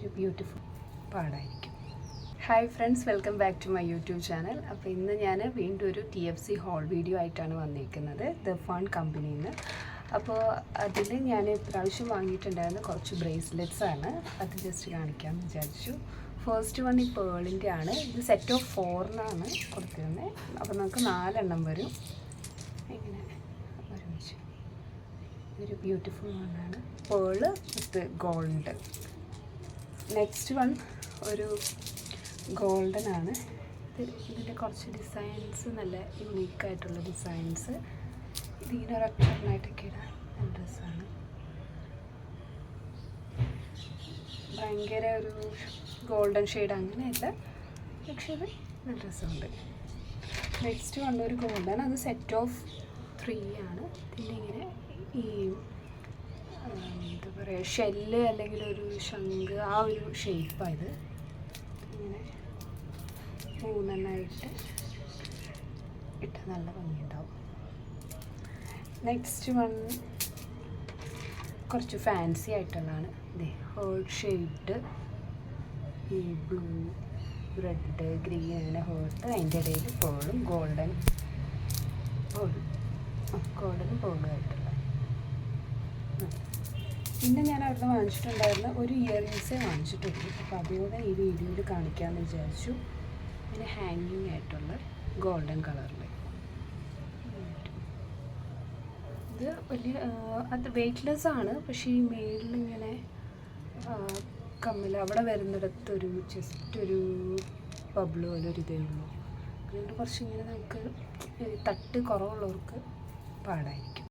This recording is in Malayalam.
ഒരു ബ്യൂട്ടിഫുൾ പാടായിരിക്കും. Hi friends, welcome back to my YouTube channel. അപ്പോൾ ഇന്ന് ഞാൻ വീണ്ടും ഒരു TFC ഹോൾ വീഡിയോ ആയിട്ടാണ് വന്നിരിക്കുന്നത്, ദ ഫൺ കമ്പനിയിൽ നിന്ന്. അപ്പോൾ അതിൽ ഞാൻ ഇപ്രാവശ്യം വാങ്ങിയിട്ടുണ്ടായിരുന്ന കുറച്ച് ബ്രേസ്ലെറ്റ്സ് ആണ്, അത് ജസ്റ്റ് കാണിക്കാമെന്ന് വിചാരിച്ചു. ഫസ്റ്റ് വൺ ഈ പേളിൻ്റെ ആണ്. ഇത് സെറ്റ് ഓഫ് 4 കൊടുത്തിരുന്നത്. അപ്പോൾ നമുക്ക് 4 വരും. ഇങ്ങനെ ഒരുമിച്ച് ഒരു ബ്യൂട്ടിഫുൾ വണ്ണാണ്, pearl with gold. Next one ഒരു ഗോൾഡൻ ആണ്. ഇതിൻ്റെ കുറച്ച് ഡിസൈൻസ് നല്ല യുണീക്കായിട്ടുള്ള ഡിസൈൻസ്. ഇതിങ്ങനെ ഒരു അക്ടറിനായിട്ടൊക്കെ ഇടാൻ നല്ല ഡ്രസ്സാണ്. ഭയങ്കര ഒരു ഗോൾഡൻ ഷെയ്ഡ് അങ്ങനെയല്ല, പക്ഷേ ഇത് നല്ല ഡ്രസ്സുണ്ട്. നെക്സ്റ്റ് വന്നൊരു ഗോൾഡൻ, അത് സെറ്റ് ഓഫ് 3 ആണ്. പിന്നെ ഇങ്ങനെ ഈ എന്താ പറയുക, ഷെല്ല് അല്ലെങ്കിൽ ഒരു ശംഖ്, ആ ഒരു ഷേപ്പായത്. ഇങ്ങനെ 3 ഇട്ട് നല്ല ഭംഗിയുണ്ടാവും. നെക്സ്റ്റ് വൺ കുറച്ച് ഫാൻസി ആയിട്ടുള്ളതാണ്. ഇതേ ഹേർട്ട് ഷെയ്ഡ്, ഈ ബ്ലൂ, റെഡ്, ഗ്രീൻ, അങ്ങനെ ഹേർട്ട്, അതിൻ്റെ ഇടയിൽ പേളും ഗോൾഡനും പേളുമായിട്ടുള്ള. പിന്നെ ഞാൻ അവിടുന്ന് വാങ്ങിച്ചിട്ടുണ്ടായിരുന്ന ഒരു ഇയറിങ്സേ വാങ്ങിച്ചിട്ടുള്ളൂ. അപ്പോൾ അതുകൂടെ ഈ വീഡിയോയിൽ കാണിക്കാമെന്ന് വിചാരിച്ചു. പിന്നെ ഹാങ്ങിങ് ആയിട്ടുള്ള ഗോൾഡൻ കളറിൽ. ഇത് വലിയ അത് വെയ്റ്റ്ലെസ് ആണ്, പക്ഷേ ഈ മേളിലിങ്ങനെ കമ്മിൽ അവിടെ വരുന്നിടത്തൊരു ജസ്റ്റ് ഒരു ബബിൾ പോലെ ഒരു ഇതേ ഉള്ളൂ. അതുകൊണ്ട് കുറച്ചിങ്ങനെ നമുക്ക് തട്ട് കുറവുള്ളവർക്ക് പാടായിരിക്കും.